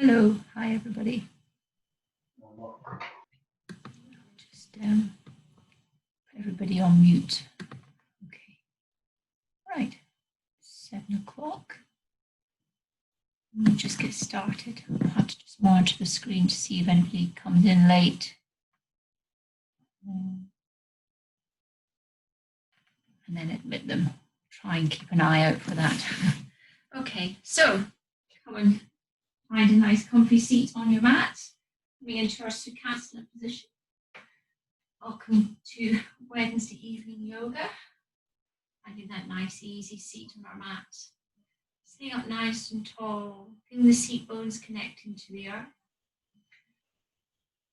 Hello, hi everybody. Just put everybody on mute. Okay, right, 7 o'clock. We'll just get started. I'll have to just monitor the screen to see if anybody comes in late. And then admit them. Try and keep an eye out for that. Okay, so come and find a nice comfy seat on your mat. Coming into our Sukhasana position. Welcome to Wednesday evening yoga. Finding that nice easy seat on our mat. Sitting up nice and tall, feeling the seat bones connecting to the earth.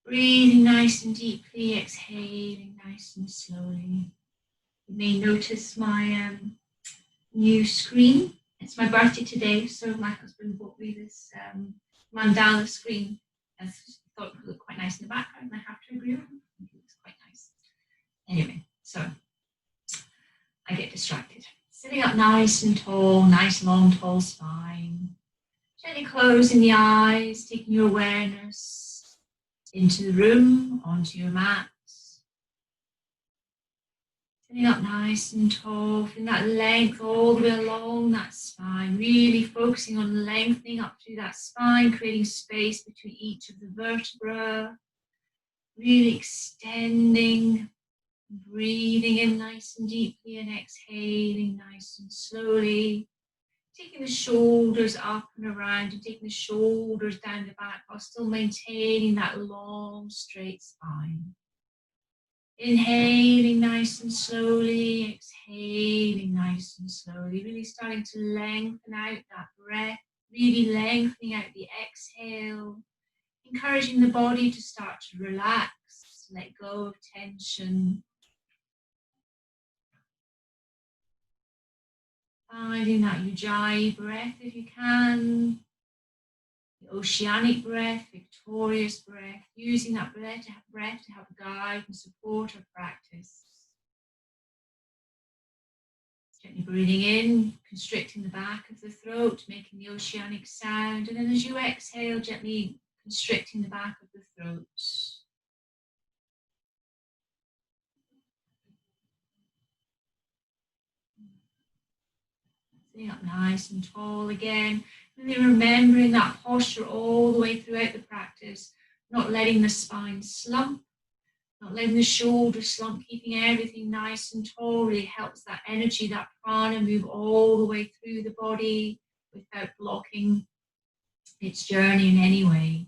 Breathing nice and deeply, exhaling nice and slowly. You may notice my new screen. It's my birthday today, so my husband bought me this mandala screen. I thought it would look quite nice in the background, and I have to agree with him. I think it looks quite nice. Anyway, so I get distracted. Sitting up nice and tall, nice long tall spine. Gently closing the eyes, taking your awareness into the room, onto your mat. Sitting up nice and tall, feeling that length all the way along that spine, really focusing on lengthening up through that spine, creating space between each of the vertebrae, really extending, breathing in nice and deeply and exhaling nice and slowly, taking the shoulders up and around and taking the shoulders down the back while still maintaining that long straight spine. Inhaling nice and slowly, exhaling nice and slowly, really starting to lengthen out that breath, really lengthening out the exhale, encouraging the body to start to relax, let go of tension. Finding that Ujjayi breath if you can, the oceanic breath, victorious breath, using that breath to help guide and support our practice. Gently breathing in, constricting the back of the throat, making the oceanic sound, and then as you exhale, gently constricting the back of the throat. Sitting up nice and tall again, really remembering that posture all the way throughout the practice, not letting the spine slump, not letting the shoulders slump, keeping everything nice and tall really helps that energy, that prana move all the way through the body without blocking its journey in any way.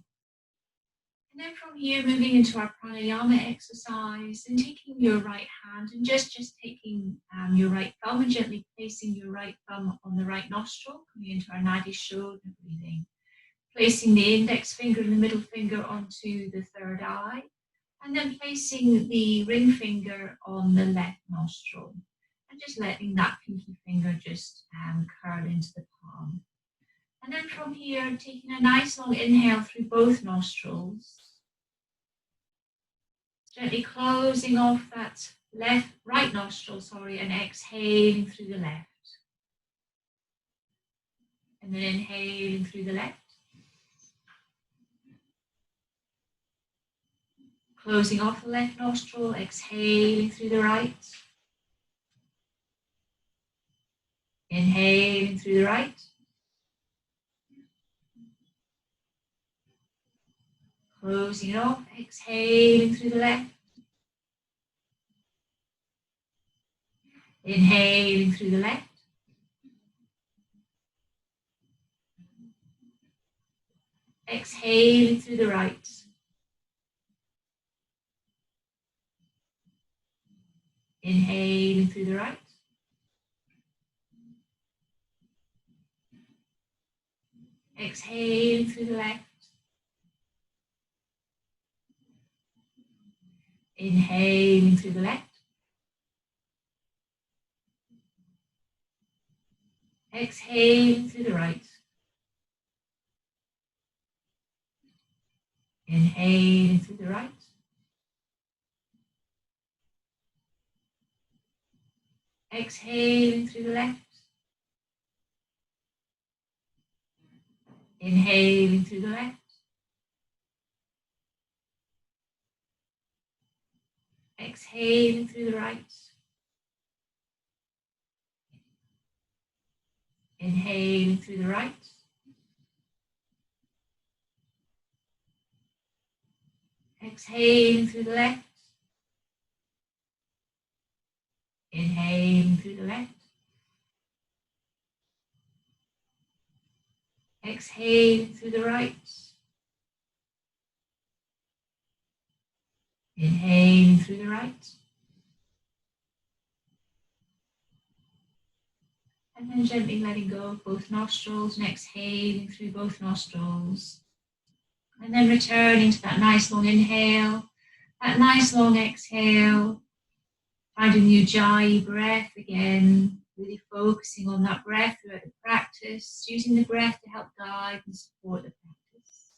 And then from here, moving into our pranayama exercise and taking your right hand and just taking your right thumb and gently placing your right thumb on the right nostril, coming into our nadi shodhana breathing. Placing the index finger and the middle finger onto the third eye, and then placing the ring finger on the left nostril, and just letting that pinky finger just curl into the palm. And then from here, taking a nice long inhale through both nostrils, gently closing off that right nostril, and exhaling through the left. And then inhaling through the left. Closing off the left nostril, exhaling through the right. Inhaling through the right. Closing it off, exhaling through the left. Inhaling through the left. Exhaling through the right. Inhaling through the right. Exhaling through the left. Inhaling through the left. Exhaling through the right. Inhaling through the right. Exhaling through the left. Inhaling through the left. Exhaling through the right. Inhaling through the right. Exhaling through the left. Inhaling through the left. Exhaling through the right. Inhaling through the right. And then gently letting go of both nostrils and exhaling through both nostrils. And then returning to that nice long inhale, that nice long exhale. Finding the Ujjayi breath again, really focusing on that breath throughout the practice, using the breath to help guide and support the practice.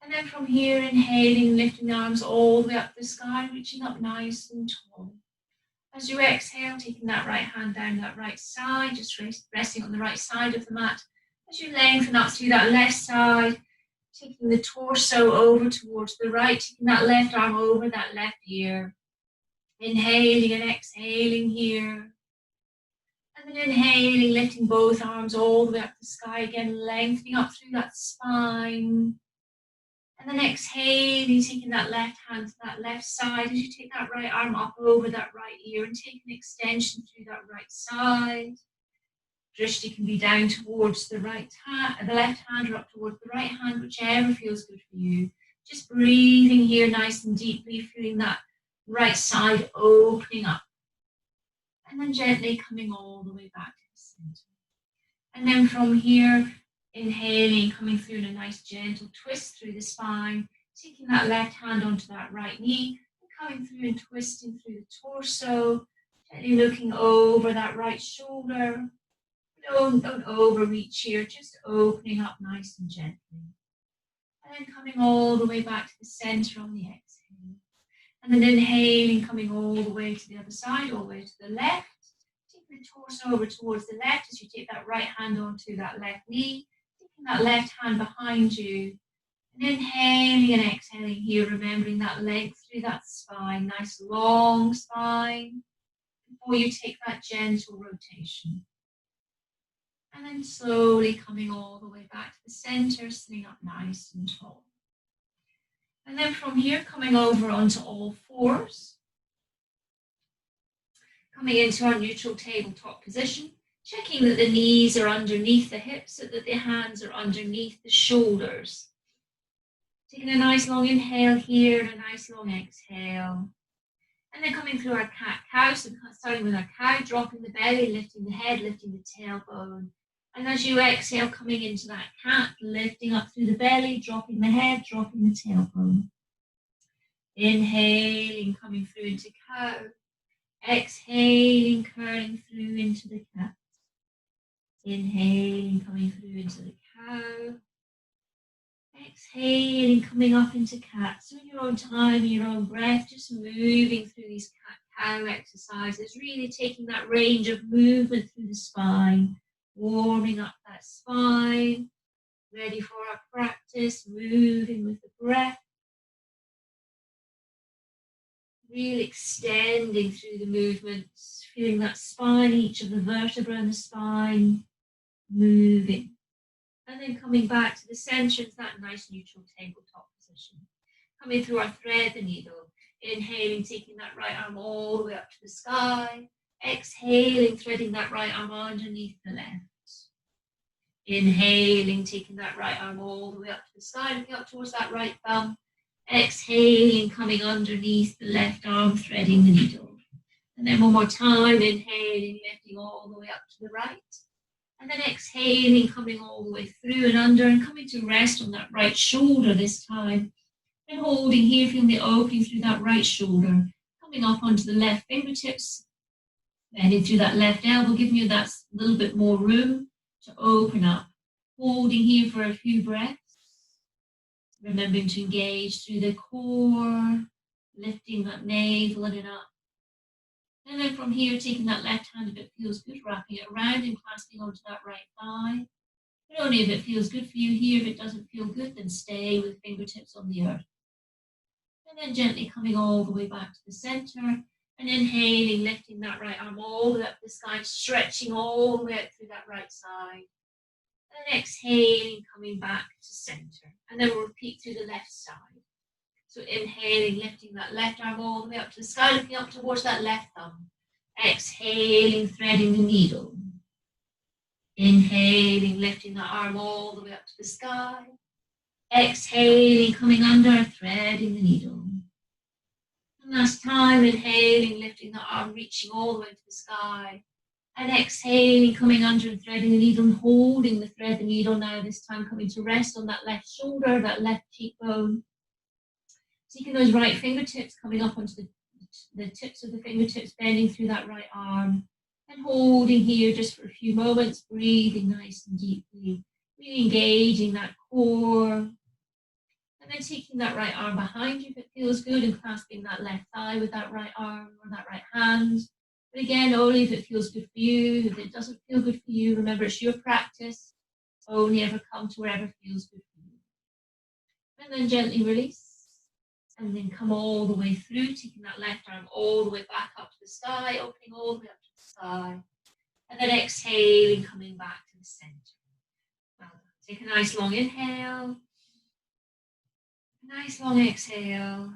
And then from here, inhaling, lifting the arms all the way up the sky, reaching up nice and tall. As you exhale, taking that right hand down that right side, just resting on the right side of the mat. As you lengthen up through that left side, taking the torso over towards the right, taking that left arm over that left ear. Inhaling and exhaling here. And then inhaling, lifting both arms all the way up the sky again, lengthening up through that spine. And then exhaling, taking that left hand to that left side as you take that right arm up over that right ear and take an extension through that right side. Drishti can be down towards the right hand, the left hand, or up towards the right hand, whichever feels good for you. Just breathing here nice and deeply, feeling that right side opening up. And then gently coming all the way back to the center. And then from here, inhaling, coming through in a nice gentle twist through the spine, taking that left hand onto that right knee, and coming through and twisting through the torso, gently looking over that right shoulder. Don't overreach here, just opening up nice and gently. And then coming all the way back to the center on the exhale. And then inhaling, coming all the way to the other side, all the way to the left. Taking the torso over towards the left as you take that right hand onto that left knee. Taking that left hand behind you. And inhaling and exhaling here, remembering that length through that spine. Nice long spine. Before you take that gentle rotation. And then slowly coming all the way back to the center, sitting up nice and tall. And then from here, coming over onto all fours. Coming into our neutral tabletop position, checking that the knees are underneath the hips so that the hands are underneath the shoulders. Taking a nice long inhale here and a nice long exhale. And then coming through our cat-cow, so starting with our cow, dropping the belly, lifting the head, lifting the tailbone. And as you exhale, coming into that cat, lifting up through the belly, dropping the head, dropping the tailbone. Inhaling, coming through into cow. Exhaling, curling through into the cat. Inhaling, coming through into the cow. Exhaling, coming up into cat. So in your own time, your own breath, just moving through these cat-cow exercises, really taking that range of movement through the spine. Warming up that spine, ready for our practice, moving with the breath. Really extending through the movements, feeling that spine, each of the vertebrae in the spine, moving. And then coming back to the center into that nice neutral tabletop position. Coming through our thread the needle, inhaling, taking that right arm all the way up to the sky. Exhaling, threading that right arm underneath the left. Inhaling, taking that right arm all the way up to the sky, looking up towards that right thumb. Exhaling, coming underneath the left arm, threading the needle. And then one more time, inhaling, lifting all the way up to the right. And then exhaling, coming all the way through and under, and coming to rest on that right shoulder this time. And holding here, feeling the opening through that right shoulder. Coming up onto the left fingertips. Bending through that left elbow, giving you that little bit more room to open up. Holding here for a few breaths. Remembering to engage through the core, lifting that navel in and up. And then from here, taking that left hand if it feels good, wrapping it around and clasping onto that right thigh. But only if it feels good for you here. If it doesn't feel good, then stay with fingertips on the earth. And then gently coming all the way back to the center. And inhaling, lifting that right arm all the way up the sky, stretching all the way up through that right side. And exhaling, coming back to center. And then we'll repeat through the left side. So inhaling, lifting that left arm all the way up to the sky, looking up towards that left thumb. Exhaling, threading the needle. Inhaling, lifting that arm all the way up to the sky. Exhaling, coming under, threading the needle. And last time, inhaling, lifting the arm, reaching all the way to the sky. And exhaling, coming under and threading the needle and holding the thread the needle now, this time coming to rest on that left shoulder, that left cheekbone. Taking those right fingertips, coming up onto the tips of the fingertips, bending through that right arm. And holding here just for a few moments, breathing nice and deeply, really engaging that core. And then taking that right arm behind you if it feels good and clasping that left thigh with that right arm or that right hand. But again, only if it feels good for you. If it doesn't feel good for you, remember it's your practice. Only ever come to wherever feels good for you. And then gently release. And then come all the way through, taking that left arm all the way back up to the sky, opening all the way up to the sky. And then exhaling, coming back to the center. Well done. Take a nice long inhale. Nice long exhale.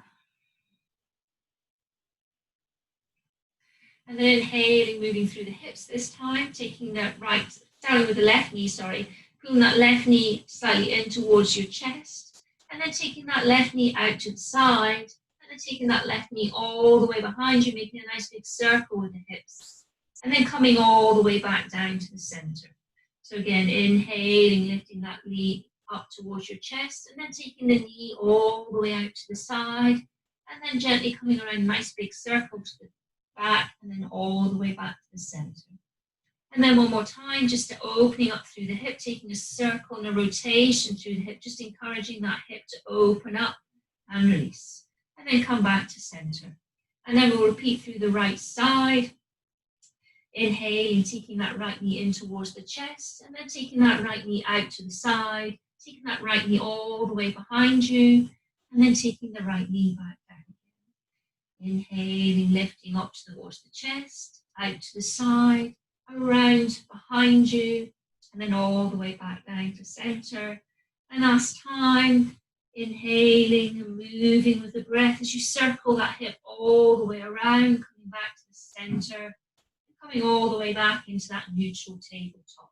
And then inhaling, moving through the hips this time, taking that right, starting with the left knee, pulling that left knee slightly in towards your chest, and then taking that left knee out to the side, and then taking that left knee all the way behind you, making a nice big circle with the hips, and then coming all the way back down to the center. So again, inhaling, lifting that knee up towards your chest, and then taking the knee all the way out to the side, and then gently coming around a nice big circle to the back, and then all the way back to the center. And then one more time, just opening up through the hip, taking a circle and a rotation through the hip, just encouraging that hip to open up and release. And then come back to center. And then we'll repeat through the right side. Inhaling, taking that right knee in towards the chest, and then taking that right knee out to the side, taking that right knee all the way behind you, and then taking the right knee back down. Inhaling, lifting up towards the chest, out to the side, around behind you, and then all the way back down to center. And last time, inhaling and moving with the breath as you circle that hip all the way around, coming back to the center, coming all the way back into that neutral tabletop.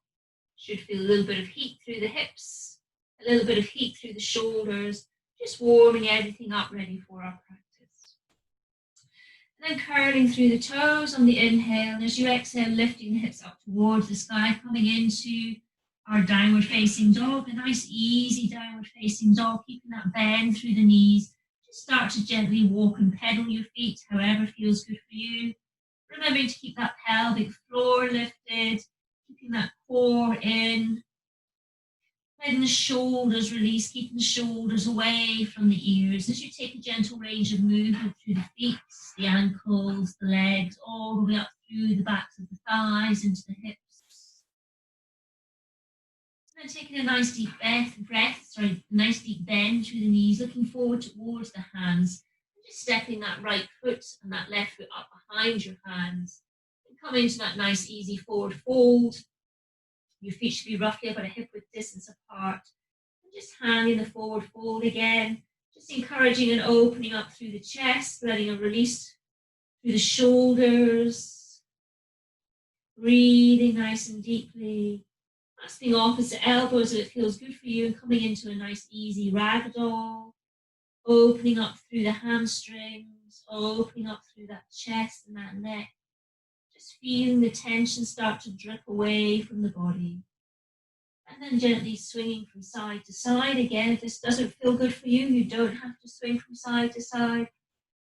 Should feel a little bit of heat through the hips, a little bit of heat through the shoulders, just warming everything up, ready for our practice. And then curling through the toes on the inhale, and as you exhale, lifting the hips up towards the sky, coming into our downward facing dog, a nice easy downward facing dog, keeping that bend through the knees. Just start to gently walk and pedal your feet, however feels good for you. Remembering to keep that pelvic floor lifted, keeping that core in. Letting the shoulders release, keeping the shoulders away from the ears as you take a gentle range of movement through the feet, the ankles, the legs, all the way up through the backs of the thighs into the hips. And then taking a nice deep nice deep bend through the knees, looking forward towards the hands. Just stepping that right foot and that left foot up behind your hands. And come into that nice easy forward fold. Your feet should be roughly about a hip width distance apart. And just hang in the forward fold again. Just encouraging and opening up through the chest, letting a release through the shoulders. Breathing nice and deeply. Clasping opposite elbows if it feels good for you, and coming into a nice easy ragdoll. Opening up through the hamstrings, opening up through that chest and that neck. Just feeling the tension start to drip away from the body. And then gently swinging from side to side. Again, if this doesn't feel good for you, you don't have to swing from side to side.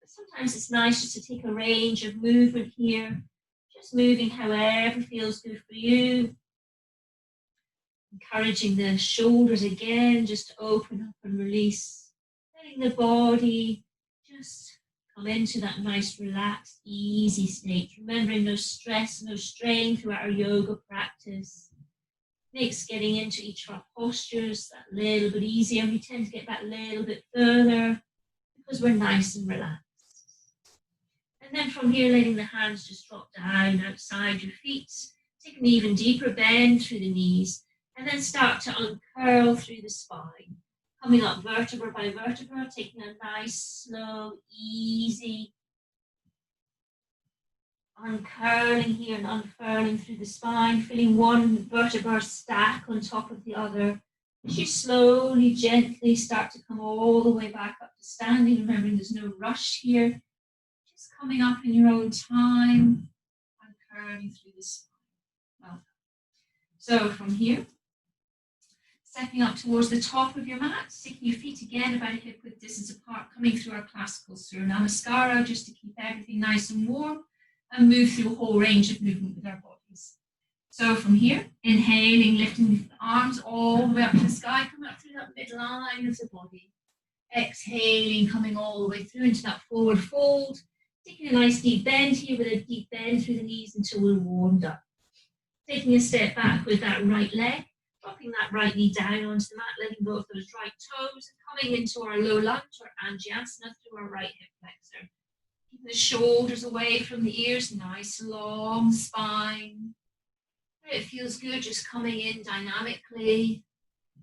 But sometimes it's nice just to take a range of movement here. Just moving however feels good for you. Encouraging the shoulders again, just to open up and release. Letting the body just come into that nice, relaxed, easy state. Remembering no stress, no strain throughout our yoga practice. Makes getting into each of our postures that little bit easier. We tend to get that little bit further because we're nice and relaxed. And then from here, letting the hands just drop down outside your feet. Take an even deeper bend through the knees, and then start to uncurl through the spine. Coming up vertebra by vertebra, taking a nice, slow, easy uncurling here and unfurling through the spine, feeling one vertebra stack on top of the other. As you slowly, gently start to come all the way back up to standing, remembering there's no rush here. Just coming up in your own time, uncurling through the spine. Well, so from here, stepping up towards the top of your mat, sticking your feet again about a hip width distance apart, coming through our classical Surya Namaskara, just to keep everything nice and warm, and move through a whole range of movement with our bodies. So from here, inhaling, lifting the arms all the way up to the sky, coming up through that midline of the body. Exhaling, coming all the way through into that forward fold, taking a nice deep bend here with a deep bend through the knees until we're warmed up. Taking a step back with that right leg, dropping that right knee down onto the mat, letting go of those right toes, and coming into our low lunge or Anjali through our right hip flexor. Keeping the shoulders away from the ears, nice long spine. It feels good just coming in dynamically,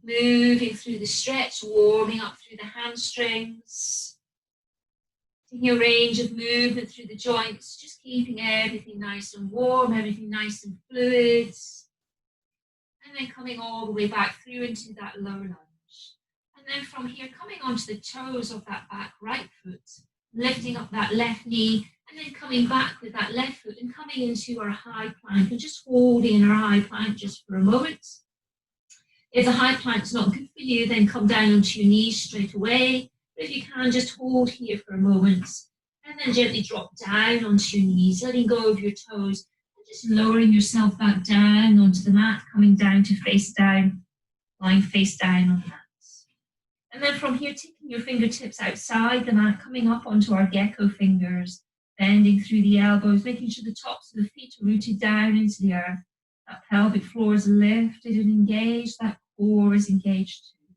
moving through the stretch, warming up through the hamstrings. Taking a range of movement through the joints, just keeping everything nice and warm, everything nice and fluid. And then coming all the way back through into that lower lunge. And then from here, coming onto the toes of that back right foot, lifting up that left knee, and then coming back with that left foot and coming into our high plank and just holding in our high plank just for a moment. If the high plank's not good for you, then come down onto your knees straight away. But if you can, just hold here for a moment and then gently drop down onto your knees, letting go of your toes and just lowering yourself back down onto the mat, coming down to face down, lying face down on the mat. And then from here, taking your fingertips outside the mat, coming up onto our gecko fingers, bending through the elbows, making sure the tops of the feet are rooted down into the earth. That pelvic floor is lifted and engaged, that core is engaged too.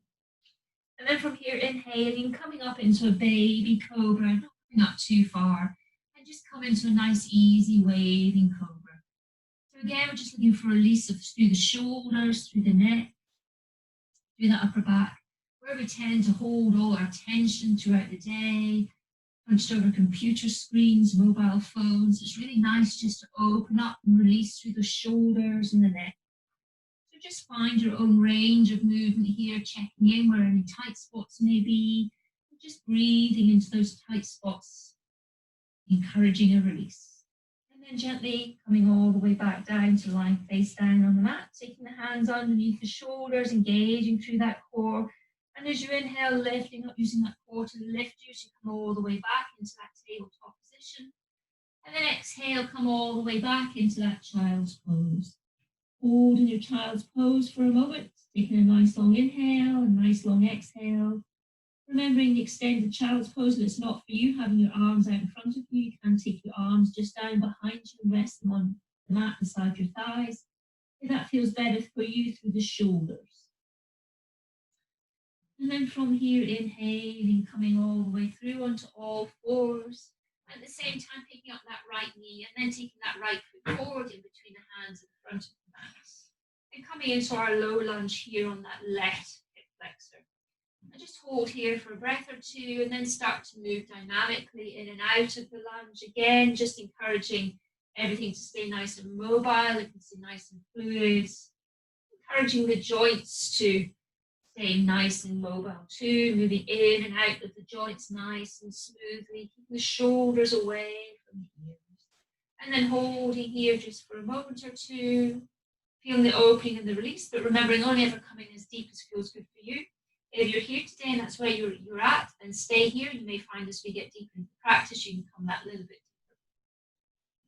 And then from here, inhaling, coming up into a baby cobra, not coming up too far, and just come into a nice, easy, waving cobra. So again, we're just looking for a release through the shoulders, through the neck, through the upper back, where we tend to hold all our tension throughout the day, hunched over computer screens, mobile phones. It's really nice just to open up and release through the shoulders and the neck. So just find your own range of movement here, checking in where any tight spots may be, just breathing into those tight spots, encouraging a release. And then gently coming all the way back down to lying face down on the mat, taking the hands underneath the shoulders, engaging through that core. And as you inhale, lifting up, using that core to lift you, so you come all the way back into that tabletop position. And then exhale, come all the way back into that child's pose. Hold in your child's pose for a moment, taking a nice long inhale, a nice long exhale. Remembering the extended child's pose, and it's not for you having your arms out in front of you. You can take your arms just down behind you and rest them on the mat beside your thighs. If that feels better for you, through the shoulders. And then from here, inhaling, coming all the way through onto all fours. At the same time, picking up that right knee and then taking that right foot forward in between the hands at the front of the mat. And coming into our low lunge here on that left hip flexor. And just hold here for a breath or two and then start to move dynamically in and out of the lunge. Again, just encouraging everything to stay nice and mobile, it can stay nice and fluid. Encouraging the joints to stay nice and mobile too, moving in and out of the joints nice and smoothly, keeping the shoulders away from the ears. And then holding here just for a moment or two, feeling the opening and the release, but remembering only ever coming as deep as feels good for you. If you're here today and that's where you're at, then stay here. You may find as we get deeper into practice, you can come that little bit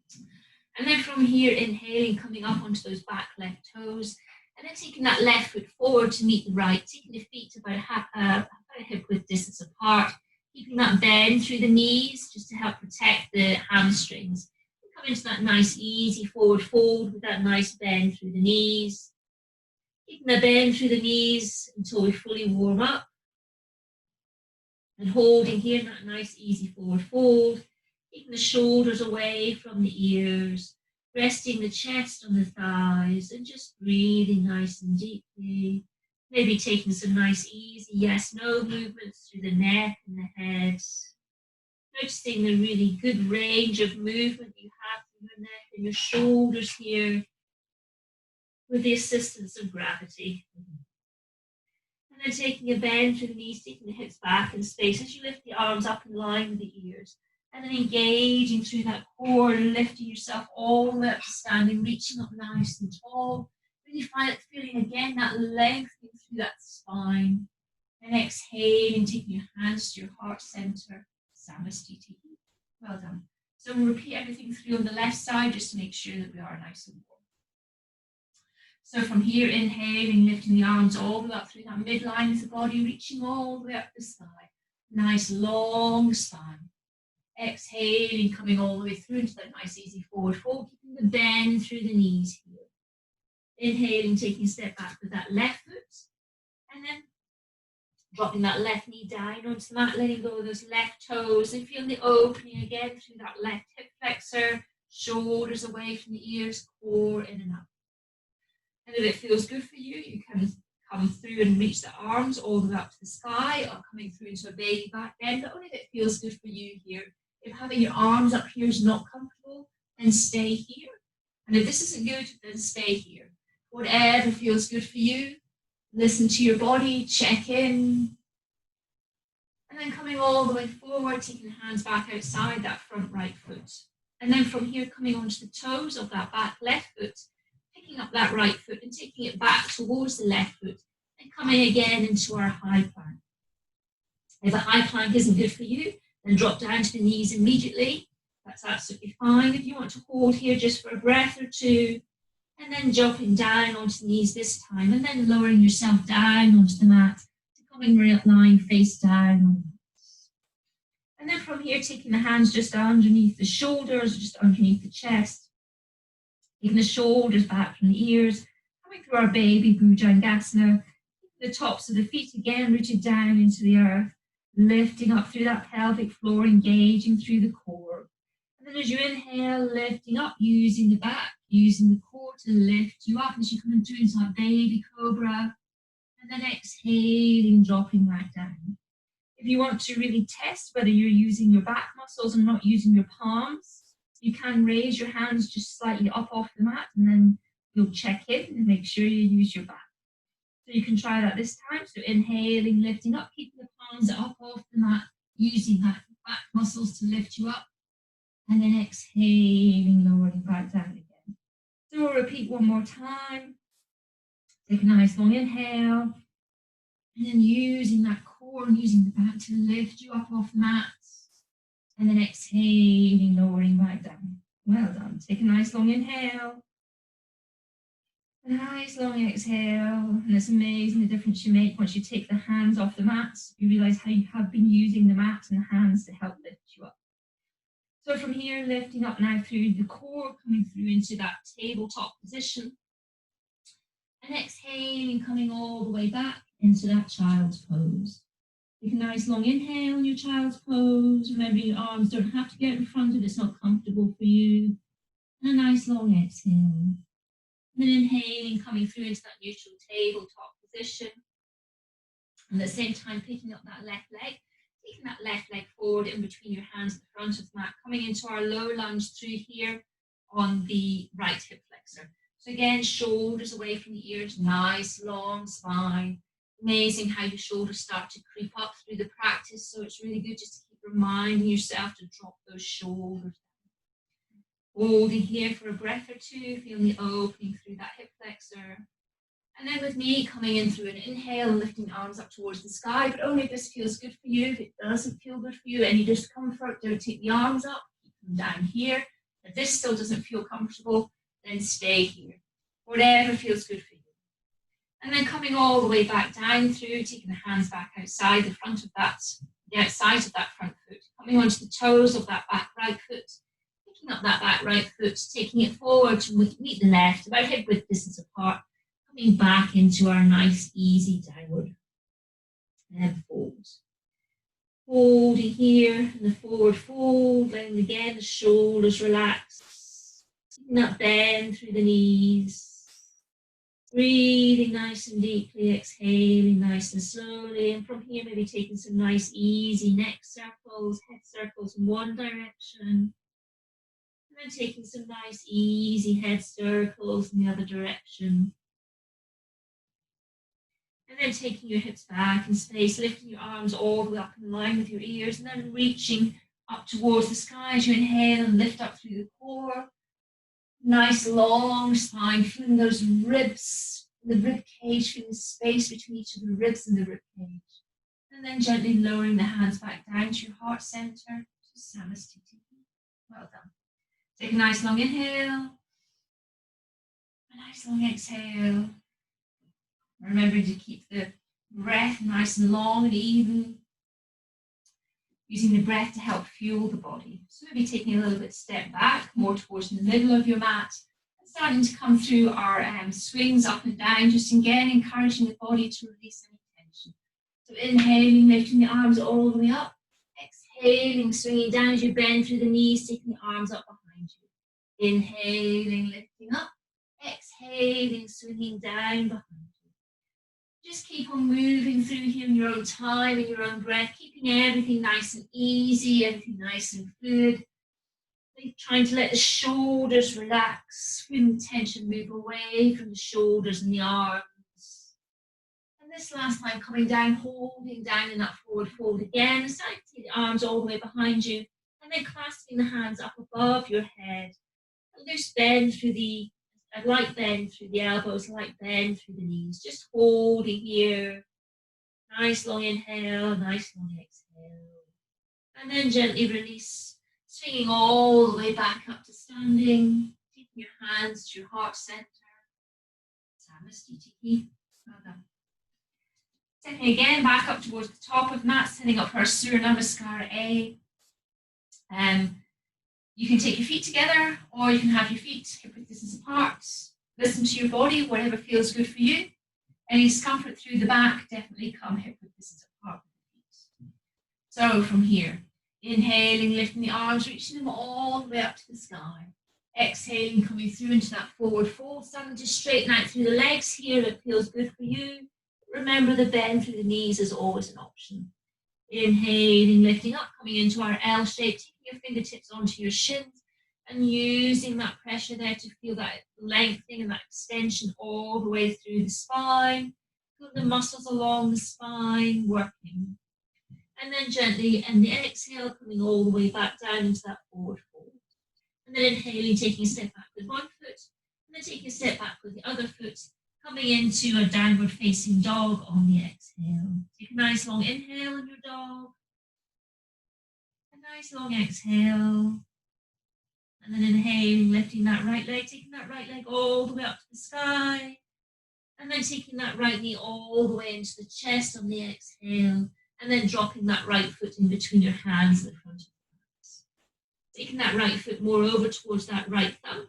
deeper. And then from here, inhaling, coming up onto those back left toes, and then taking that left foot forward to meet the right, taking the feet about a hip width distance apart, keeping that bend through the knees just to help protect the hamstrings. And come into that nice, easy forward fold with that nice bend through the knees. Keeping a bend through the knees until we fully warm up. And holding here in that nice easy forward fold. Keeping the shoulders away from the ears. Resting the chest on the thighs and just breathing nice and deeply. Maybe taking some nice easy yes/no movements through the neck and the head. Noticing the really good range of movement you have through your neck and your shoulders here with the assistance of gravity. And then taking a bend through the knees, taking the hips back in space as you lift the arms up in line with the ears. And then engaging through that core, lifting yourself all the way up to standing, reaching up nice and tall. Really feeling again that lengthening through that spine. And exhaling, taking your hands to your heart center. Samastiti. Well done. So we'll repeat everything through on the left side just to make sure that we are nice and warm. So from here, inhaling, lifting the arms all the way up through that midline of the body, reaching all the way up the sky. Nice long spine. Exhaling, coming all the way through into that nice easy forward fold, keeping the bend through the knees here. Inhaling, taking a step back with that left foot, and then dropping that left knee down onto the mat, letting go of those left toes, and feeling the opening again through that left hip flexor, shoulders away from the ears, core in and up. And if it feels good for you, you can come through and reach the arms all the way up to the sky, or coming through into a baby back bend, but only if it feels good for you here. If having your arms up here is not comfortable, then stay here. And if this isn't good, then stay here. Whatever feels good for you, listen to your body, check in. And then coming all the way forward, taking the hands back outside that front right foot. And then from here, coming onto the toes of that back left foot, picking up that right foot and taking it back towards the left foot, and coming again into our high plank. If a high plank isn't good for you, then drop down to the knees immediately. That's absolutely fine. If you want to hold here just for a breath or two, and then dropping down onto the knees this time, and then lowering yourself down onto the mat to coming lying face down. And then from here, taking the hands just underneath the shoulders, just underneath the chest, taking the shoulders back from the ears, coming through our baby Bhujangasana, the tops of the feet again rooted down into the earth, lifting up through that pelvic floor, engaging through the core. And then as you inhale, lifting up, using the back, using the core to lift you up as you come into that baby cobra. And then exhaling, dropping back down. If you want to really test whether you're using your back muscles and not using your palms, you can raise your hands just slightly up off the mat, and then you'll check in and make sure you use your back. So you can try that this time. So inhaling, lifting up, keeping the palms up off the mat, using that back muscles to lift you up, and then exhaling, lowering back down again. So we'll repeat one more time. Take a nice long inhale, and then using that core and using the back to lift you up off the mat, and then exhaling, lowering back down. Well done. Take a nice long inhale. A nice long exhale, and it's amazing the difference you make once you take the hands off the mat. You realize how you have been using the mat and the hands to help lift you up. So from here, lifting up now through the core, coming through into that tabletop position. And exhaling, coming all the way back into that child's pose. Take a nice long inhale in your child's pose. Remember, your arms don't have to get in front if it's not comfortable for you. And a nice long exhale. And then inhaling, coming through into that neutral tabletop position. And at the same time, picking up that left leg, taking that left leg forward in between your hands at the front of the mat, coming into our low lunge through here on the right hip flexor. So again, shoulders away from the ears, nice long spine. Amazing how your shoulders start to creep up through the practice. So it's really good just to keep reminding yourself to drop those shoulders. Holding here for a breath or two, feeling the opening through that hip flexor. And then with me, coming in through an inhale and lifting the arms up towards the sky, but only if this feels good for you. If it doesn't feel good for you, any discomfort, don't take the arms up, keep them down here. If this still doesn't feel comfortable, then stay here. Whatever feels good for you. And then coming all the way back down through, taking the hands back outside the front of that, the outside of that front foot, coming onto the toes of that back right foot, picking up that back right foot, taking it forward to meet the left, about hip width distance apart, Coming back into our nice, easy downward fold. Holding here in the forward fold, letting again the shoulders relax. Keeping that bend through the knees. Breathing nice and deeply, exhaling nice and slowly. And from here, maybe taking some nice, easy neck circles, head circles in one direction. And then taking some nice, easy head circles in the other direction. And then taking your hips back in space, lifting your arms all the way up in line with your ears, and then reaching up towards the sky as you inhale and lift up through the core. Nice long spine, feeling those ribs, the rib cage, feeling space between each of the ribs and the rib cage. And then gently lowering the hands back down to your heart center, to Samastiti. Well done. Take a nice long inhale, a nice long exhale. Remembering to keep the breath nice and long and even, using the breath to help fuel the body. So maybe taking a little bit step back, more towards the middle of your mat, and starting to come through our swings up and down, just again encouraging the body to release any tension. So inhaling, lifting the arms all the way up, exhaling, swinging down as you bend through the knees, taking the arms up behind you. Inhaling, lifting up, exhaling, swinging down behind you. Just keep on moving through here in your own time, in your own breath, keeping everything nice and easy, everything nice and fluid. Trying to let the shoulders relax, feeling tension move away from the shoulders and the arms. And this last time, coming down, holding down in that forward fold again, starting to take the arms all the way behind you, and then clasping the hands up above your head. A loose bend through a light bend through the elbows, light bend through the knees. Just holding here. Nice long inhale, nice long exhale. And then gently release, swinging all the way back up to standing. Taking your hands to your heart center. Samastiti. Well done. Stepping again back up towards the top of mat, setting up for our Surya Namaskara A. You can take your feet together, or you can have your feet hip-width distance apart. Listen to your body, whatever feels good for you. Any discomfort through the back, definitely come hip-width distance apart with the feet. So from here, inhaling, lifting the arms, reaching them all the way up to the sky. Exhaling, coming through into that forward fold, starting to straighten out through the legs here. It feels good for you. Remember, the bend through the knees is always an option. Inhaling, lifting up, coming into our L shape, taking your fingertips onto your shins and using that pressure there to feel that lengthening and that extension all the way through the spine. Feel the muscles along the spine working. And then gently, and the exhale, coming all the way back down into that forward fold. And then inhaling, taking a step back with one foot, and then taking a step back with the other foot, coming into a downward facing dog on the exhale. Take a nice long inhale on your dog. A nice long exhale. And then inhaling, lifting that right leg, taking that right leg all the way up to the sky. And then taking that right knee all the way into the chest on the exhale. And then dropping that right foot in between your hands at the front of the hands. Taking that right foot more over towards that right thumb.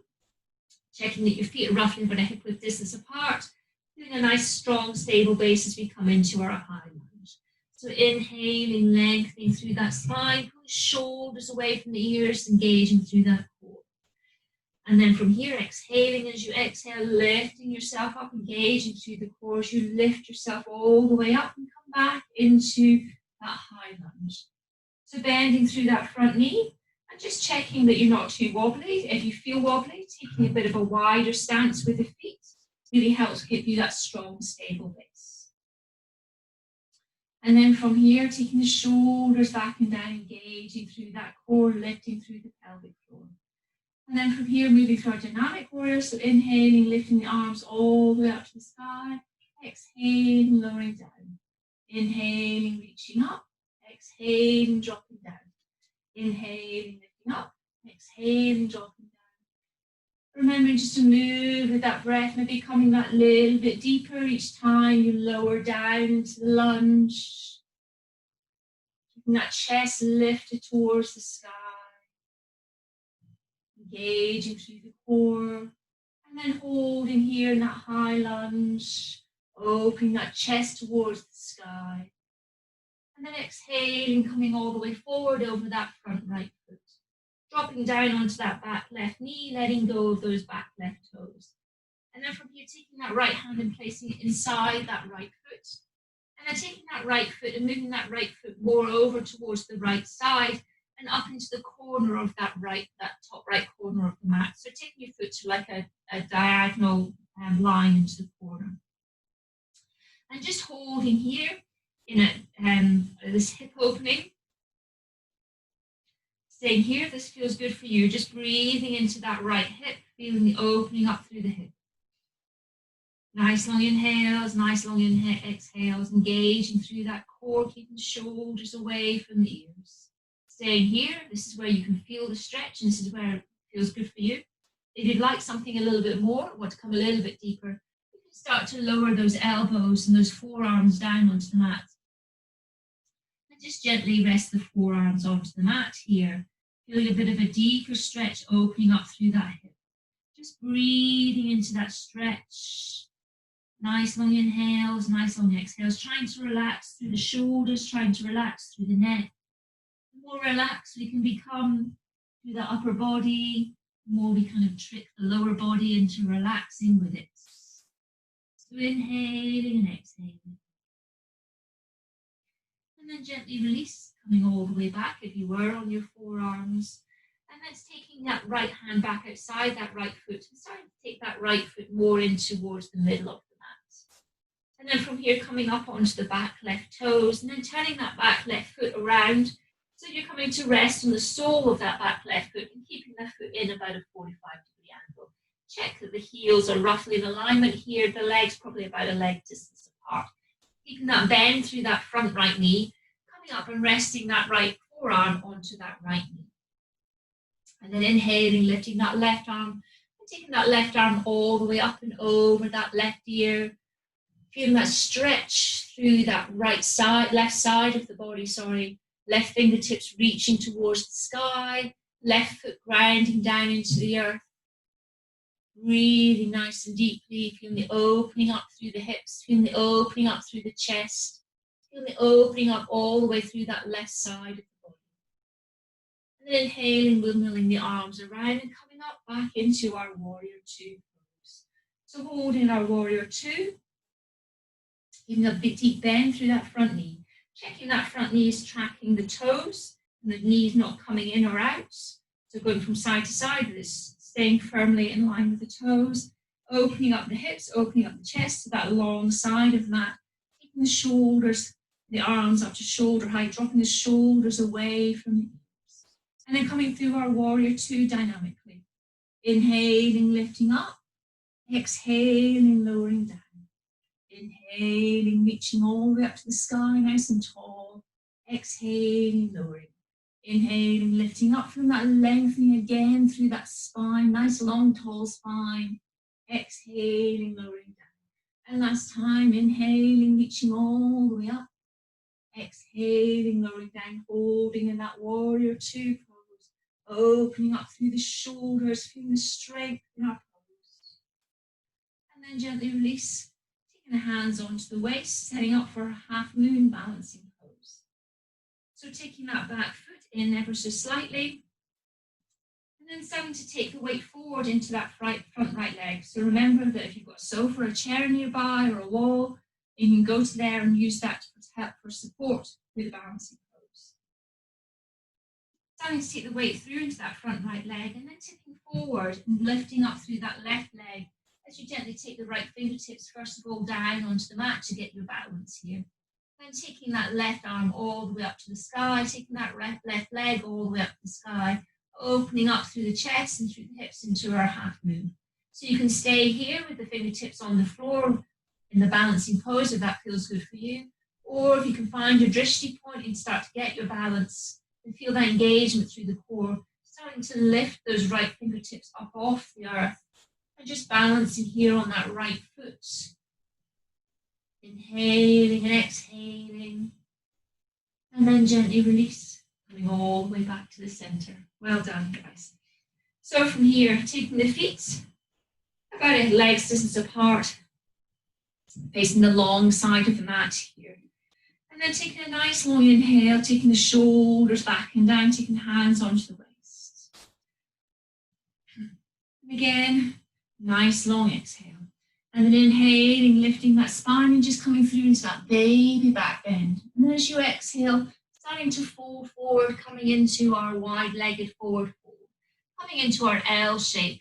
Checking that your feet are roughly about a hip-width distance apart. Doing a nice, strong, stable base as we come into our high lunge. So inhaling, lengthening through that spine, pull the shoulders away from the ears, engaging through that core. And then from here, exhaling as you exhale, lifting yourself up, engaging through the core as you lift yourself all the way up and come back into that high lunge. So bending through that front knee and just checking that you're not too wobbly. If you feel wobbly, taking a bit of a wider stance with the feet really helps give you that strong, stable base. And then from here, taking the shoulders back and down, engaging through that core, lifting through the pelvic floor. And then from here, moving through our dynamic warrior. So inhaling, lifting the arms all the way up to the sky. Exhaling, lowering down. Inhaling, reaching up. Exhaling, dropping down. Inhaling, lifting up. Exhaling, dropping down. Remembering just to move with that breath, maybe coming that little bit deeper each time you lower down into the lunge. Keeping that chest lifted towards the sky. Engaging through the core. And And then holding here in that high lunge, opening that chest towards the sky. And then exhaling, coming all the way forward over that front right foot. Dropping down onto that back left knee, letting go of those back left toes. And then from here, taking that right hand and placing it inside that right foot. And then taking that right foot and moving that right foot more over towards the right side and up into the corner of that top right corner of the mat. So taking your foot to like a diagonal line into the corner. And just holding here in this hip opening. Staying here, this feels good for you. Just breathing into that right hip, feeling the opening up through the hip. Nice long inhales, nice long exhales, engaging through that core, keeping the shoulders away from the ears. Staying here, this is where you can feel the stretch, and this is where it feels good for you. If you'd like something a little bit more, want to come a little bit deeper, you can start to lower those elbows and those forearms down onto the mat. And just gently rest the forearms onto the mat here. Feeling a bit of a deeper stretch opening up through that hip. Just breathing into that stretch. Nice long inhales, nice long exhales, trying to relax through the shoulders, trying to relax through the neck. The more relaxed we can become through the upper body, the more we kind of trick the lower body into relaxing with it. So inhaling and exhaling. And then gently release, coming all the way back if you were on your forearms. And then taking that right hand back outside that right foot and starting to take that right foot more in towards the middle of the mat. And then from here, coming up onto the back left toes and then turning that back left foot around. So you're coming to rest on the sole of that back left foot and keeping that foot in about a 45-degree angle. Check that the heels are roughly in alignment here, the legs probably about a leg distance apart. Keeping that bend through that front right knee, coming up and resting that right forearm onto that right knee. And then inhaling, lifting that left arm, and taking that left arm all the way up and over that left ear. Feeling that stretch through that left side of the body, Left fingertips reaching towards the sky, left foot grounding down into the earth. Breathing nice and deeply, feeling the opening up through the hips, feeling the opening up through the chest, feeling the opening up all the way through that left side of the body. And then inhaling, windmilling the arms around and coming up back into our warrior two pose. So holding our warrior two, giving a big deep bend through that front knee. Checking that front knee is tracking the toes and the knees not coming in or out. So going from side to side, this staying firmly in line with the toes, opening up the hips, opening up the chest to that long side of the mat, taking the shoulders, the arms up to shoulder height, dropping the shoulders away from the ears. And then coming through our warrior two dynamically. Inhaling, lifting up, exhaling, lowering down. Inhaling, reaching all the way up to the sky, nice and tall. Exhaling, lowering. Inhaling, lifting up from that, lengthening again through that spine, nice long tall spine. Exhaling, lowering down. And last time, inhaling, reaching all the way up. Exhaling, lowering down, holding in that warrior two pose. Opening up through the shoulders, feeling the strength in our pose. And then gently release. The hands onto the waist, setting up for a half moon balancing pose. So taking that back foot in ever so slightly, and then starting to take the weight forward into that front right leg. So remember that if you've got a sofa or a chair nearby or a wall, you can go to there and use that to help for support with the balancing pose. Starting to take the weight through into that front right leg and then tipping forward and lifting up through that left leg. As you gently take the right fingertips, first of all, down onto the mat to get your balance here. Then taking that left arm all the way up to the sky, taking that left leg all the way up to the sky, opening up through the chest and through the hips into our half moon. So you can stay here with the fingertips on the floor in the balancing pose if that feels good for you. Or if you can find your drishti point and start to get your balance and feel that engagement through the core, starting to lift those right fingertips up off the earth. And just balancing here on that right foot. Inhaling and exhaling. And then gently release, coming all the way back to the center. Well done, guys. So from here, taking the feet about a leg's distance apart, facing the long side of the mat here. And then taking a nice long inhale, taking the shoulders back and down, taking the hands onto the waist. And again, nice long exhale. And then inhaling, lifting that spine and just coming through into that baby back bend. And then as you exhale, starting to fold forward, coming into our wide-legged forward fold, coming into our L shape.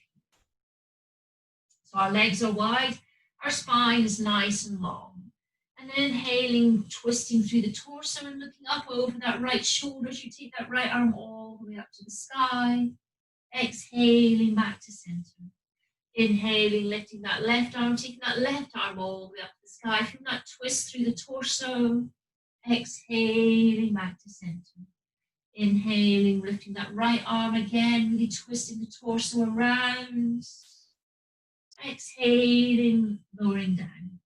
So our legs are wide, our spine is nice and long. And then inhaling, twisting through the torso and looking up over that right shoulder as you take that right arm all the way up to the sky. Exhaling back to center. Inhaling, lifting that left arm, taking that left arm all the way up to the sky. Feeling that twist through the torso. Exhaling back to center. Inhaling, lifting that right arm again, really twisting the torso around. Exhaling, lowering down.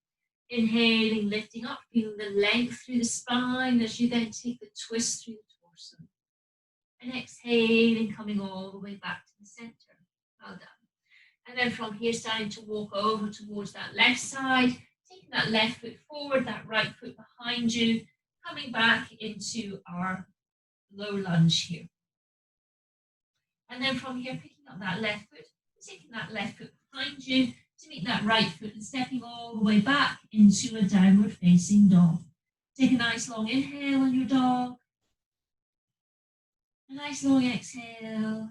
Inhaling, lifting up, feeling the length through the spine as you then take the twist through the torso. And exhaling, coming all the way back to the center. Well done. And then from here, starting to walk over towards that left side, taking that left foot forward, that right foot behind you, coming back into our low lunge here. And then from here, picking up that left foot, taking that left foot behind you to meet that right foot and stepping all the way back into a downward facing dog. Take a nice long inhale on your dog. A nice long exhale.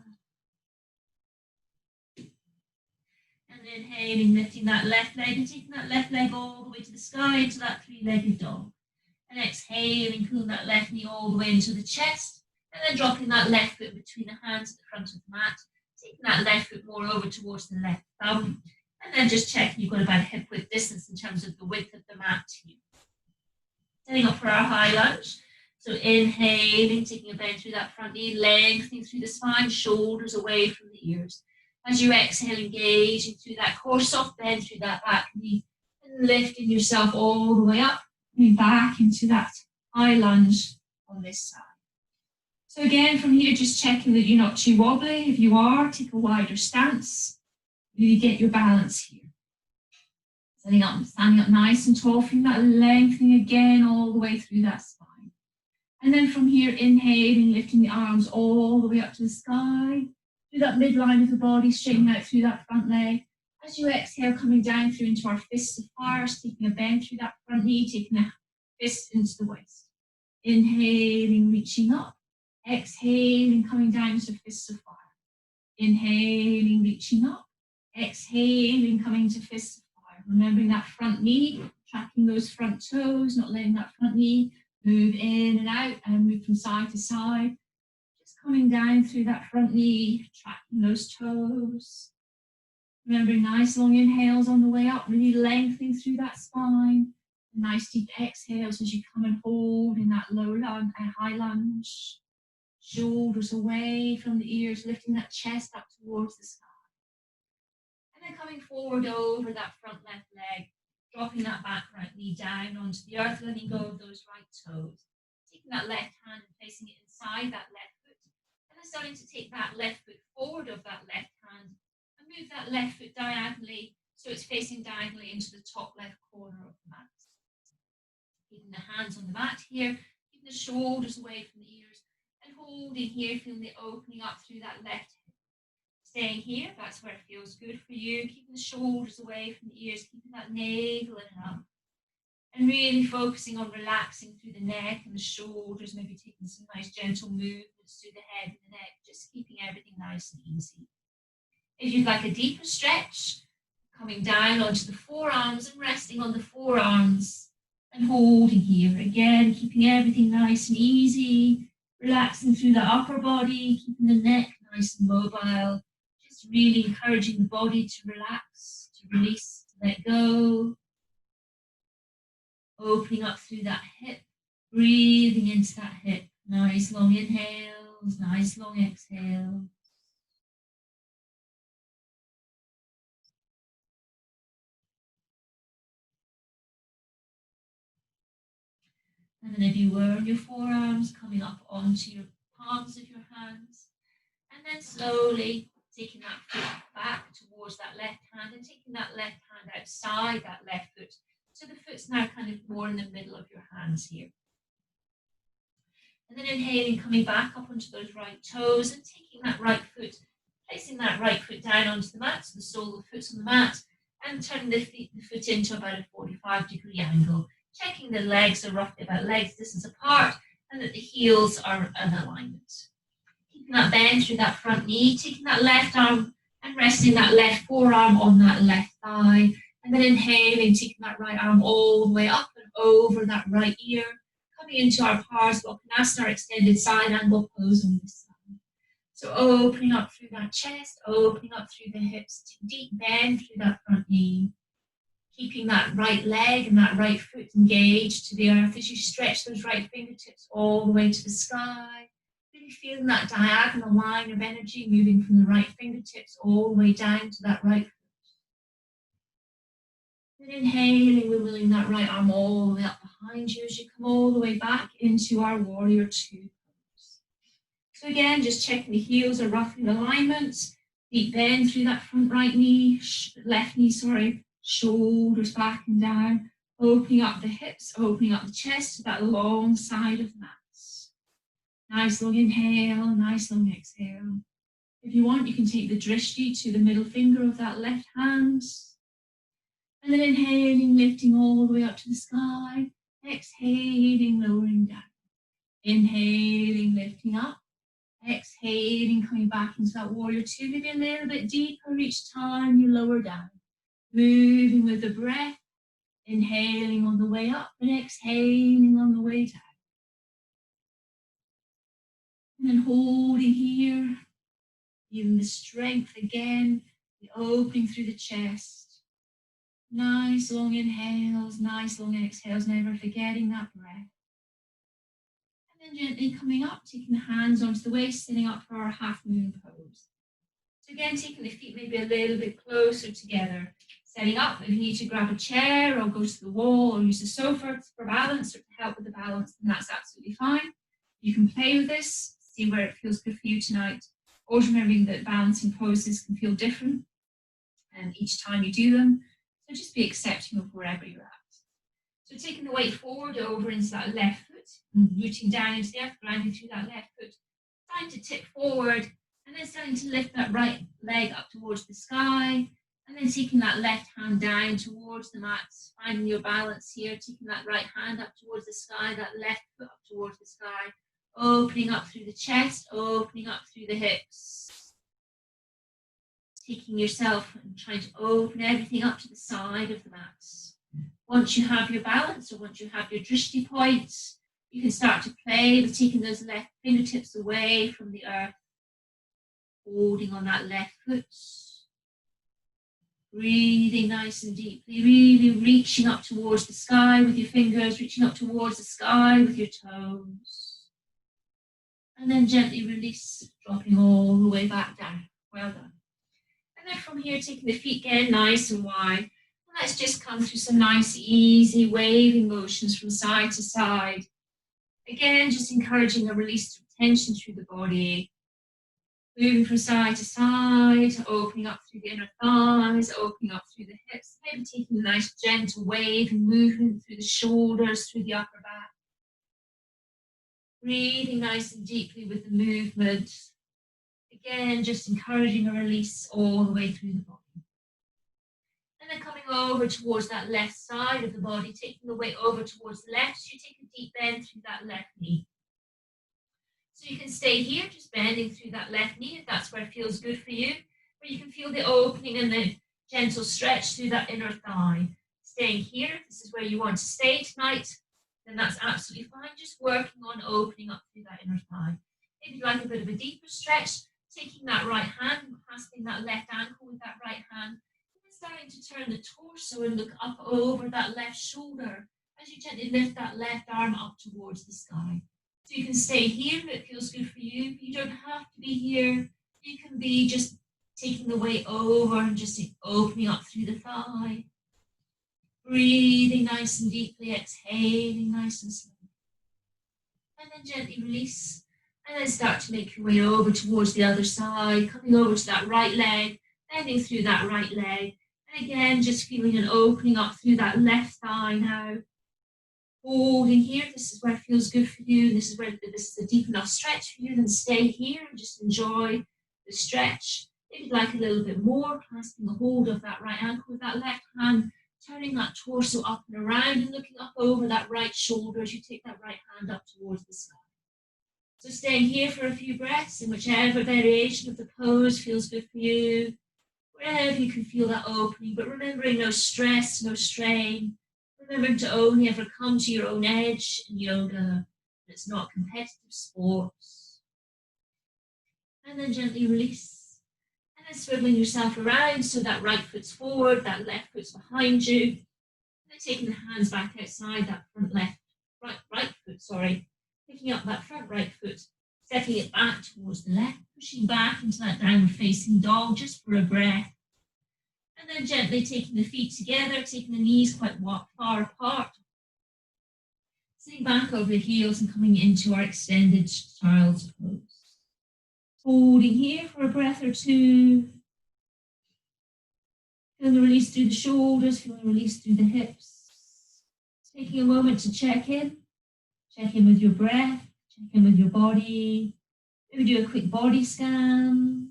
And inhaling, lifting that left leg and taking that left leg all the way to the sky into that three-legged dog. And exhaling, pulling that left knee all the way into the chest. And then dropping that left foot between the hands at the front of the mat. Taking that left foot more over towards the left thumb. And then just checking you've got about hip width distance in terms of the width of the mat here. Setting up for our high lunge. So inhaling, taking a bend through that front knee, lengthening through the spine, shoulders away from the ears. As you exhale, engaging through that core, soft bend through that back knee, and lifting yourself all the way up, coming back into that high lunge on this side. So again, from here, just checking that you're not too wobbly. If you are, take a wider stance. Really get your balance here. Standing up nice and tall, feeling that lengthening again all the way through that spine. And then from here, inhaling, lifting the arms all the way up to the sky, through that midline of the body, straightening out through that front leg. As you exhale, coming down through into our fists of fire, taking a bend through that front knee, taking a fist into the waist. Inhaling, reaching up. Exhaling, coming down to fists of fire. Inhaling, reaching up. Exhaling, coming to fists of fire. Remembering that front knee, tracking those front toes, not letting that front knee move in and out and move from side to side. Just coming down through that front knee, tracking those toes. Remembering nice long inhales on the way up, really lengthening through that spine. Nice deep exhales as you come and hold in that low lunge, high lunge. Shoulders away from the ears, lifting that chest up towards the sky. And then coming forward over that front left leg, dropping that back right knee down onto the earth, letting go of those right toes. Taking that left hand and placing it inside that left foot. And then starting to take that left foot forward of that left hand and move that left foot diagonally so it's facing diagonally into the top left corner of the mat. Keeping the hands on the mat here, keeping the shoulders away from the ears, and holding here, feeling the opening up through that left hip. Staying here, that's where it feels good for you. Keeping the shoulders away from the ears, keeping that navel in and up. And really focusing on relaxing through the neck and the shoulders, maybe taking some nice gentle movements through the head and the neck, just keeping everything nice and easy. If you'd like a deeper stretch, coming down onto the forearms and resting on the forearms and holding here. Again, keeping everything nice and easy, relaxing through the upper body, keeping the neck nice and mobile, just really encouraging the body to relax, to release, to let go. Opening up through that hip, breathing into that hip. Nice long inhales, nice long exhales. And then if you were on your forearms, coming up onto your palms of your hands. And then slowly taking that foot back towards that left hand and taking that left hand outside that left foot. So the foot's now kind of more in the middle of your hands here. And then inhaling, coming back up onto those right toes and taking that right foot, placing that right foot down onto the mat, so the sole of the foot's on the mat, and turning the foot into about a 45-degree angle, checking the legs are roughly about legs distance apart and that the heels are in alignment. Keeping that bend through that front knee, taking that left arm and resting that left forearm on that left thigh, and then inhaling, taking that right arm all the way up and over that right ear, coming into our Parsvakonasana, our extended side angle pose on this side. So opening up through that chest, opening up through the hips, deep bend through that front knee. Keeping that right leg and that right foot engaged to the earth as you stretch those right fingertips all the way to the sky. Really feeling that diagonal line of energy moving from the right fingertips all the way down to that right foot. Then inhaling, we're wheeling that right arm all the way up behind you as you come all the way back into our warrior two pose. So again, just checking the heels are roughly in alignment. Deep bend through that front right knee, left knee, sorry. Shoulders back and down, opening up the hips, opening up the chest to that long side of the mat. Nice long inhale, nice long exhale. If you want, you can take the drishti to the middle finger of that left hand. And then inhaling, lifting all the way up to the sky. Exhaling, lowering down. Inhaling, lifting up. Exhaling, coming back into that warrior two. Maybe a little bit deeper each time you lower down. Moving with the breath, inhaling on the way up and exhaling on the way down. And then holding here, feeling the strength again, the opening through the chest. Nice long inhales, nice long exhales, never forgetting that breath. And then gently coming up, taking the hands onto the waist, sitting up for our half moon pose. So again, taking the feet maybe a little bit closer together. Setting up, if you need to grab a chair or go to the wall or use the sofa for balance or to help with the balance, then that's absolutely fine. You can play with this, see where it feels good for you tonight. Always remembering that balancing poses can feel different each time you do them. So just be accepting of wherever you're at. So taking the weight forward over into that left foot, rooting down into the earth, grounding through that left foot, starting to tip forward and then starting to lift that right leg up towards the sky. And then taking that left hand down towards the mat, finding your balance here, taking that right hand up towards the sky, that left foot up towards the sky, opening up through the chest, opening up through the hips. Taking yourself and trying to open everything up to the side of the mat. Once you have your balance or once you have your drishti points, you can start to play with taking those left fingertips away from the earth, holding on that left foot. Breathing nice and deeply, really reaching up towards the sky with your fingers, reaching up towards the sky with your toes. And then gently release, dropping all the way back down. Well done. And then from here, taking the feet again nice and wide. And let's just come through some nice, easy waving motions from side to side. Again, just encouraging a release of tension through the body. Moving from side to side, opening up through the inner thighs, opening up through the hips, maybe taking a nice gentle wave and movement through the shoulders, through the upper back. Breathing nice and deeply with the movement. Again, just encouraging a release all the way through the body. And then coming over towards that left side of the body, taking the weight over towards the left, so you take a deep bend through that left knee. So you can stay here, just bending through that left knee if that's where it feels good for you. Or you can feel the opening and the gentle stretch through that inner thigh. Staying here, if this is where you want to stay tonight, then that's absolutely fine. Just working on opening up through that inner thigh. Maybe you like a bit of a deeper stretch, taking that right hand, clasping that left ankle with that right hand, and then starting to turn the torso and look up over that left shoulder as you gently lift that left arm up towards the sky. So you can stay here if it feels good for you. You don't have to be here. You can be just taking the weight over and just opening up through the thigh. Breathing nice and deeply, exhaling nice and slow. And then gently release And then start to make your way over towards the other side, coming over to that right leg, bending through that right leg. And again, just feeling an opening up through that left thigh now. Holding here, this is where it feels good for you. This is where this is a deep enough stretch for you. Then stay here and just enjoy the stretch. If you'd like a little bit more, clasping a hold of that right ankle with that left hand, turning that torso up and around and looking up over that right shoulder as you take that right hand up towards the sky. So staying here for a few breaths in whichever variation of the pose feels good for you, wherever you can feel that opening, but remembering no stress, no strain, remembering to only ever come to your own edge in yoga. It's not competitive sports. And then gently release. And then swiveling yourself around so that right foot's forward, that left foot's behind you. And then taking the hands back outside that right foot, picking up that front right foot, setting it back towards the left, pushing back into that downward facing dog just for a breath. And then gently taking the feet together, taking the knees quite far apart. Sitting back over the heels and coming into our extended child's pose. Holding here for a breath or two. Feeling the release through the shoulders, feeling the release through the hips. Taking a moment to check in. Check in with your breath, check in with your body. Maybe do a quick body scan.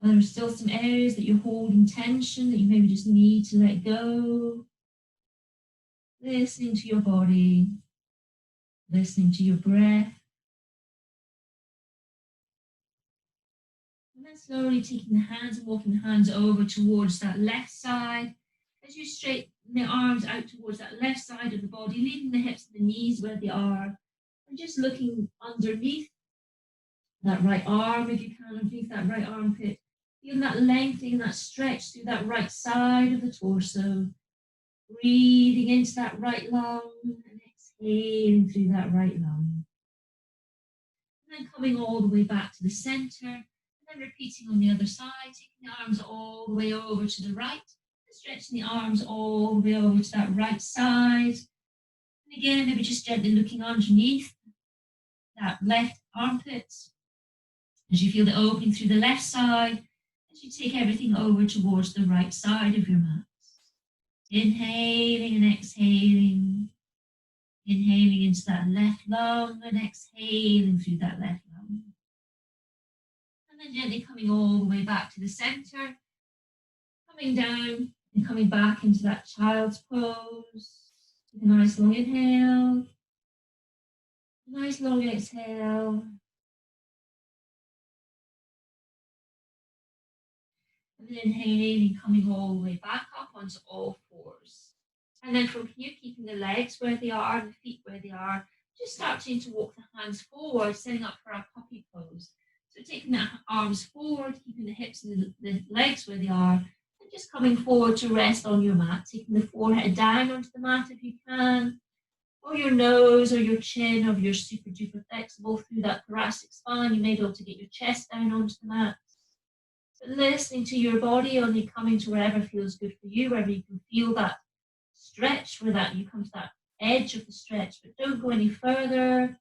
Are there still some areas that you're holding tension that you maybe just need to let go? Listening to your body, listening to your breath. And then slowly taking the hands and walking the hands over towards that left side. As you straighten the arms out towards that left side of the body, leaving the hips and the knees where they are, and just looking underneath that right arm, if you can, underneath that right armpit, feeling that lengthening and that stretch through that right side of the torso, breathing into that right lung and exhaling through that right lung. And then coming all the way back to the center, and then repeating on the other side, taking the arms all the way over to the right, stretching the arms all the way over to that right side. And again, maybe just gently looking underneath that left armpit as you feel the opening through the left side, as you take everything over towards the right side of your mat. Inhaling and exhaling. Inhaling into that left lung and exhaling through that left lung. And then gently coming all the way back to the center, coming down and coming back into that child's pose. Take a nice long inhale. Nice long exhale. And then inhaling, coming all the way back up onto all fours. And then from here, keeping the legs where they are and the feet where they are, just starting to walk the hands forward, setting up for our puppy pose. So taking the arms forward, keeping the hips and the legs where they are, just coming forward to rest on your mat, taking the forehead down onto the mat if you can, or your nose or your chin, or you're super duper flexible through that thoracic spine, you may be able to get your chest down onto the mat. But listening to your body, only coming to wherever feels good for you, wherever you can feel that stretch, where that you come to that edge of the stretch, but don't go any further.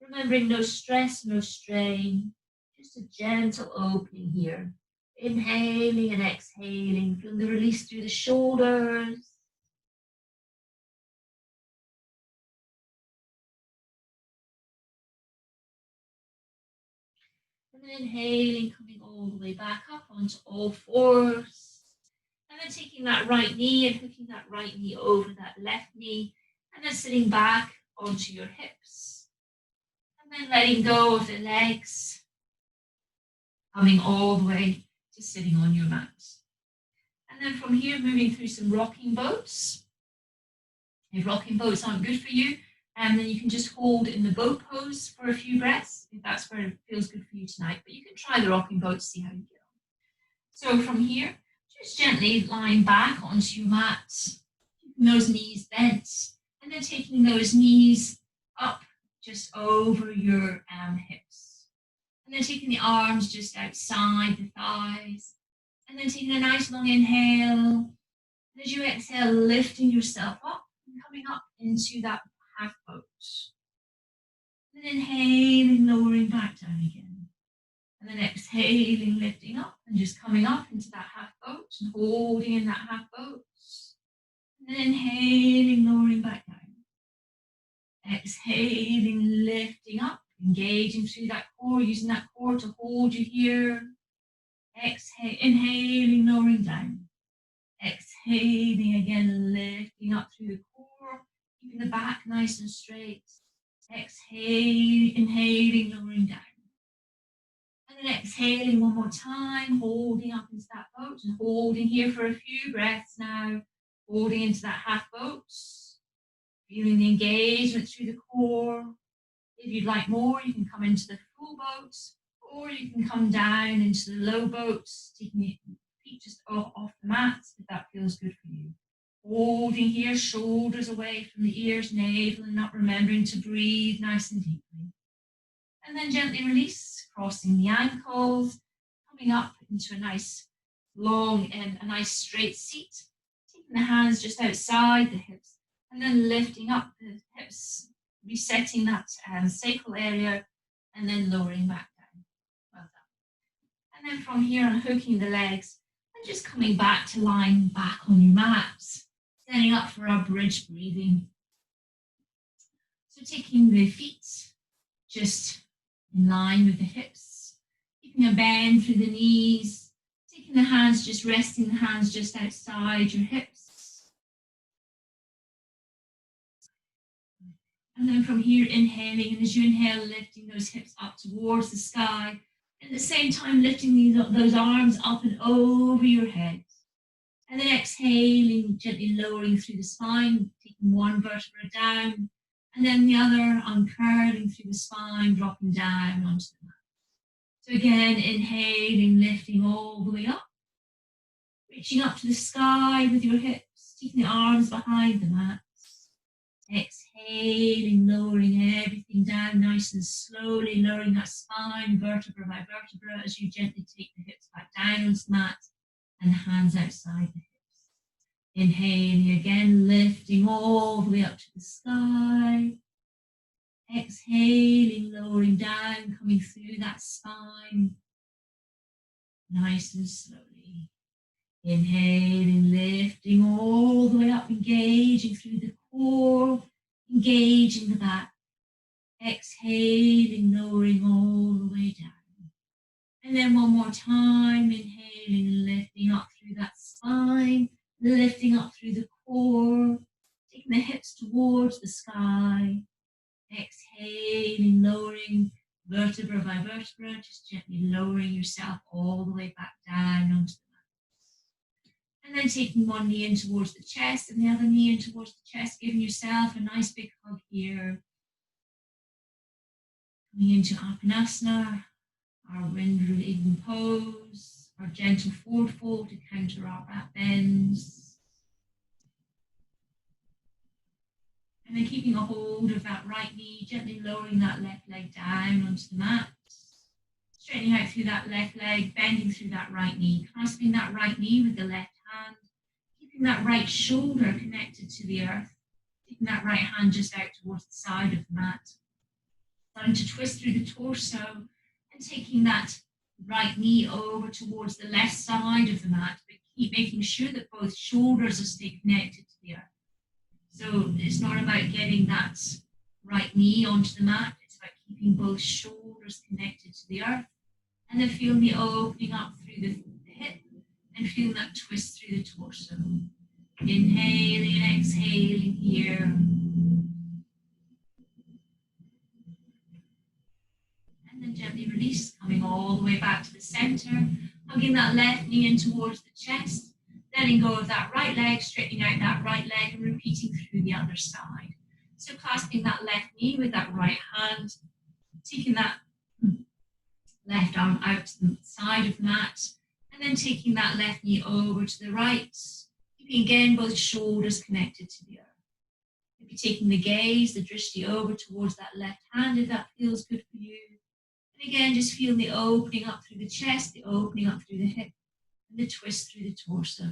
Remembering no stress, no strain, just a gentle opening here. Inhaling and exhaling, feeling the release through the shoulders. And then inhaling, coming all the way back up onto all fours. And then taking that right knee and hooking that right knee over that left knee. And then sitting back onto your hips. And then letting go of the legs. Coming all the way to sitting on your mat. And then from here, moving through some rocking boats. If rocking boats aren't good for you, then you can just hold in the boat pose for a few breaths, if that's where it feels good for you tonight. But you can try the rocking boat to see how you get on. So from here, just gently lying back onto your mat, keeping those knees bent, and then taking those knees up just over your hips. And then taking the arms just outside the thighs. And then taking a nice long inhale. And as you exhale, lifting yourself up and coming up into that half boat. And And inhaling, lowering back down again. And then exhaling, lifting up and just coming up into that half boat and holding in that half boat. And then inhaling, lowering back down. Exhaling, lifting up, engaging through that core, using that core to hold you here. Exhale, inhaling, lowering down. Exhaling again, lifting up through the core, keeping the back nice and straight. Exhale, inhaling, lowering down. And then exhaling one more time, holding up into that boat and holding here for a few breaths now. Holding into that half boat. Feeling the engagement through the core. If you'd like more, you can come into the full boat, or you can come down into the low boat, taking your feet just off the mat if that feels good for you. Holding here, shoulders away from the ears, navel, and not remembering to breathe nice and deeply. And then gently release, crossing the ankles, coming up into a nice long and a nice straight seat, taking the hands just outside the hips, and then lifting up the hips, resetting that sacral area, and then lowering back down. Well done. And then from here, unhooking the legs, and just coming back to lying back on your mat, standing up for our bridge breathing. So taking the feet just in line with the hips, keeping a bend through the knees, taking the hands, just resting the hands just outside your hips. And then from here, inhaling, and as you inhale, lifting those hips up towards the sky. And at the same time, lifting those arms up and over your head. And then exhaling, gently lowering through the spine, taking one vertebra down, and then the other uncurling through the spine, dropping down onto the mat. So again, inhaling, lifting all the way up, reaching up to the sky with your hips, taking the arms behind the mat. Exhaling, lowering everything down nice and slowly, lowering that spine vertebra by vertebra as you gently take the hips back down onto the mat and hands outside the hips. Inhaling again, lifting all the way up to the sky. Exhaling, lowering down, coming through that spine, nice and slowly. Inhaling, lifting all the way up, engaging through the core, engaging the back. Exhaling, lowering all the way down. And then one more time, inhaling and lifting up through that spine, lifting up through the core, taking the hips towards the sky. Exhaling, lowering vertebra by vertebra, just gently lowering yourself all the way back down onto the mat. And then taking one knee in towards the chest and the other knee in towards the chest, giving yourself a nice big hug here. Coming into Apanasana, our wind relieving pose, our gentle forward fold to counter our back bends. And then keeping a hold of that right knee, gently lowering that left leg down onto the mat. Straightening out through that left leg, bending through that right knee, clasping that right knee with the left hand, keeping that right shoulder connected to the earth, taking that right hand just out towards the side of the mat. Starting to twist through the torso and taking that right knee over towards the left side of the mat, but keep making sure that both shoulders are stay connected to the earth. So it's not about getting that right knee onto the mat, it's about keeping both shoulders connected to the earth, and then feeling the opening up through the hip and feeling that twist through the torso. Inhaling and exhaling here. And then gently release, coming all the way back to the center, hugging that left knee in towards the chest. Letting go of that right leg, straightening out that right leg and repeating through the other side. So clasping that left knee with that right hand, taking that left arm out to the side of the mat, and then taking that left knee over to the right, keeping again both shoulders connected to the earth. Maybe taking the gaze, the drishti over towards that left hand if that feels good for you. And again, just feeling the opening up through the chest, the opening up through the hip, and the twist through the torso.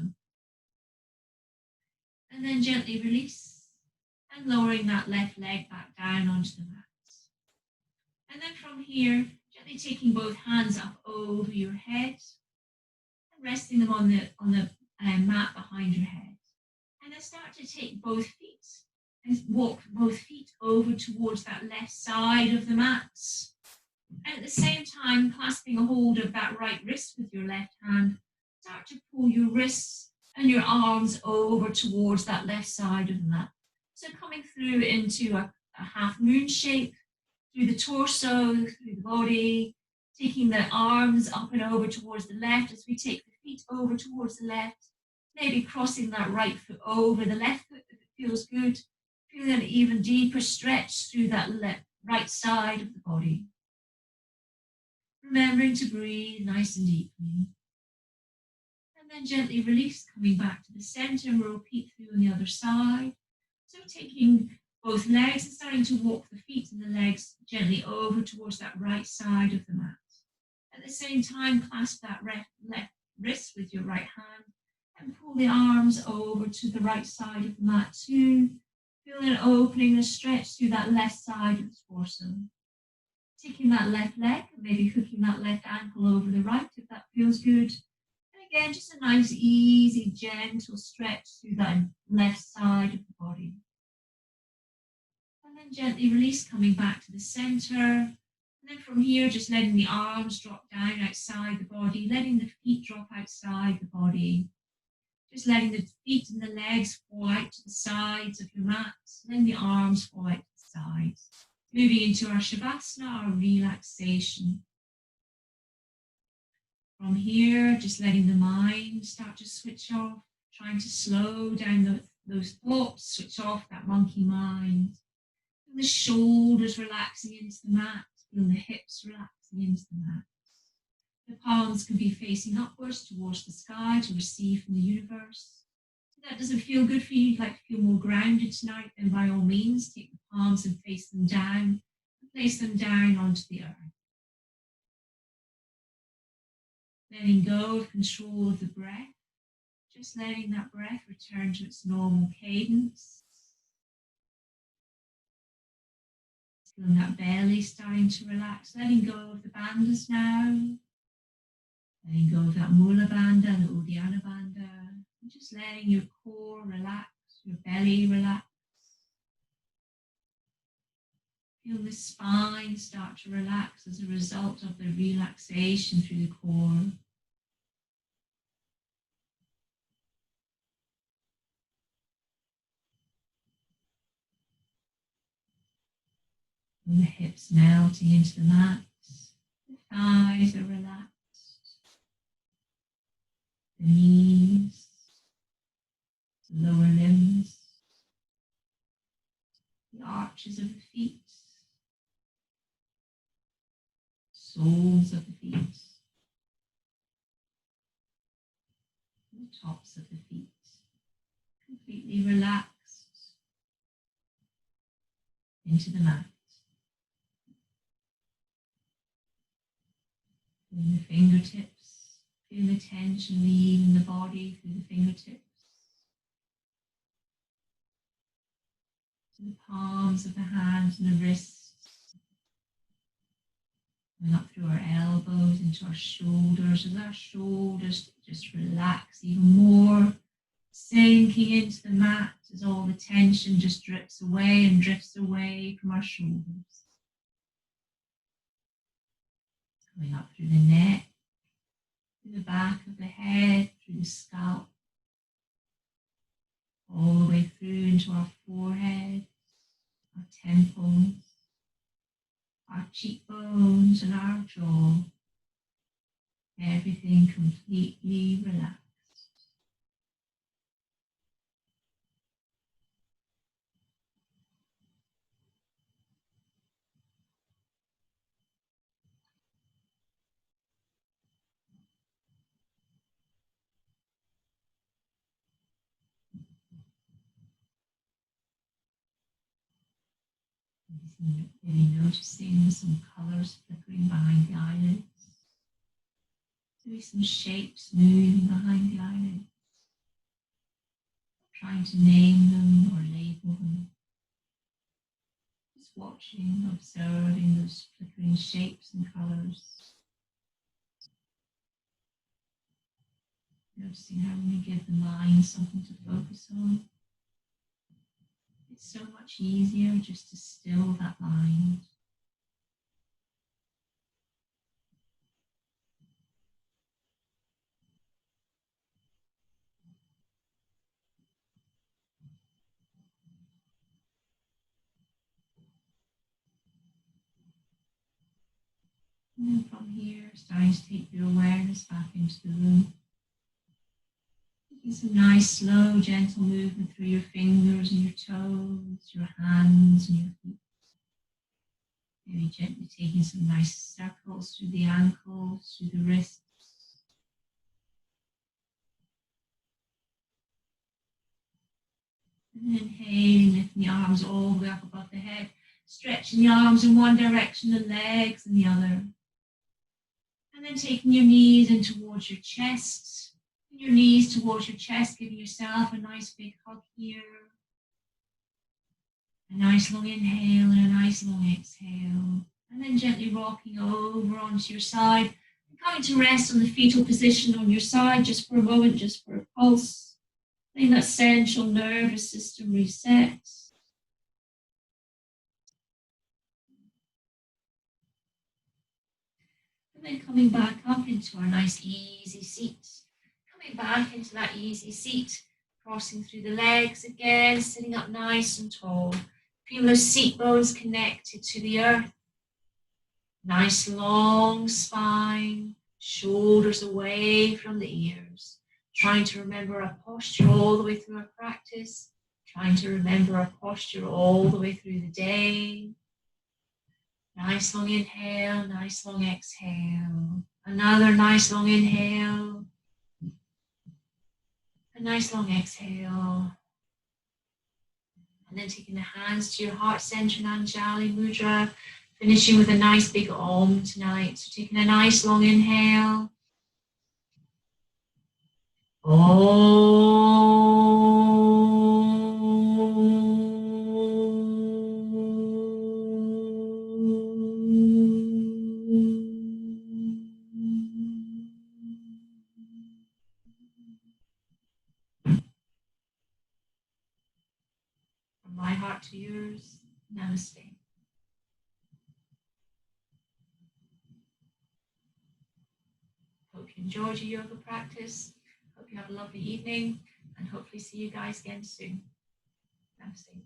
And then gently release and lowering that left leg back down onto the mat. And then from here, gently taking both hands up over your head and resting them on the mat behind your head. And then start to take both feet and walk both feet over towards that left side of the mat. And at the same time, clasping a hold of that right wrist with your left hand, start to pull your wrists and your arms over towards that left side of the mat. So coming through into a half moon shape, through the torso, through the body, taking the arms up and over towards the left as we take the feet over towards the left, maybe crossing that right foot over the left foot if it feels good, feeling an even deeper stretch through that right side of the body. Remembering to breathe nice and deeply. And then gently release, coming back to the center, and we'll repeat through on the other side. So taking both legs and starting to walk the feet and the legs gently over towards that right side of the mat. At the same time, clasp that left wrist with your right hand and pull the arms over to the right side of the mat too. Feeling an opening, a stretch through that left side of the torso. Taking that left leg and maybe hooking that left ankle over the right if that feels good. And again, just a nice, easy, gentle stretch through that left side of the body. And then gently release, coming back to the center. And then from here, just letting the arms drop down outside the body, letting the feet drop outside the body. Just letting the feet and the legs fall out to the sides of your mat, letting the arms fall out to the sides. Moving into our Shavasana, our relaxation. From here, just letting the mind start to switch off, trying to slow down those thoughts, switch off that monkey mind. Feel the shoulders relaxing into the mat, feel the hips relaxing into the mat. The palms can be facing upwards towards the sky to receive from the universe. If that doesn't feel good for you, you'd like to feel more grounded tonight, then by all means, take the palms and face them down and place them down onto the earth. Letting go of control of the breath, just letting that breath return to its normal cadence. Feeling that belly starting to relax, letting go of the bandhas now. Letting go of that Mula Bandha, the Uddiyana Bandha, and just letting your core relax, your belly relax. Feel the spine start to relax as a result of the relaxation through the core. And the hips melting into the mat, the thighs are relaxed. The knees, the lower limbs, the arches of the feet, soles of the feet, the tops of the feet, completely relaxed into the mat. Feel the fingertips, feel the tension leaving the body through the fingertips. To the palms of the hands and the wrists. Going up through our elbows into our shoulders, as our shoulders just relax even more, sinking into the mat as all the tension just drips away and drifts away from our shoulders. Going up through the neck, through the back of the head, through the scalp, all the way through into our forehead, our temples, our cheekbones and our jaw. Everything completely relaxed. Maybe noticing some colours flickering behind the eyelids. Maybe some shapes moving behind the eyelids. Trying to name them or label them. Just Just watching, observing those flickering shapes and colours. Noticing how when we give the mind something to focus on, it's so much easier just to still that mind. And then from here, starting to take your awareness back into the room. Taking some nice, slow, gentle movement through your fingers and your toes, your hands and your feet. Maybe gently taking some nice circles through the ankles, through the wrists. And then inhaling, lifting the arms all the way up above the head, stretching the arms in one direction, the legs in the other. And then taking your knees in towards your chest, and your knees towards your chest, giving yourself a nice big hug here. A nice long inhale and a nice long exhale. And then gently rocking over onto your side and coming to rest on the fetal position on your side just for a moment, just for a pulse. Letting that central nervous system reset. And then coming back up into our nice easy seat. Coming back into that easy seat, crossing through the legs again, sitting up nice and tall. Feel those seat bones connected to the earth. Nice long spine, shoulders away from the ears. Trying to remember our posture all the way through our practice. Trying to remember our posture all the way through the day. Nice long inhale, nice long exhale. Another nice long inhale. A nice long exhale. And then taking the hands to your heart center in Anjali Mudra. Finishing with a nice big Om tonight. So taking a nice long inhale. From my heart to yours, namaste. Hope you enjoyed your yoga practice. Hope you have a lovely evening and hopefully see you guys again soon. Namaste.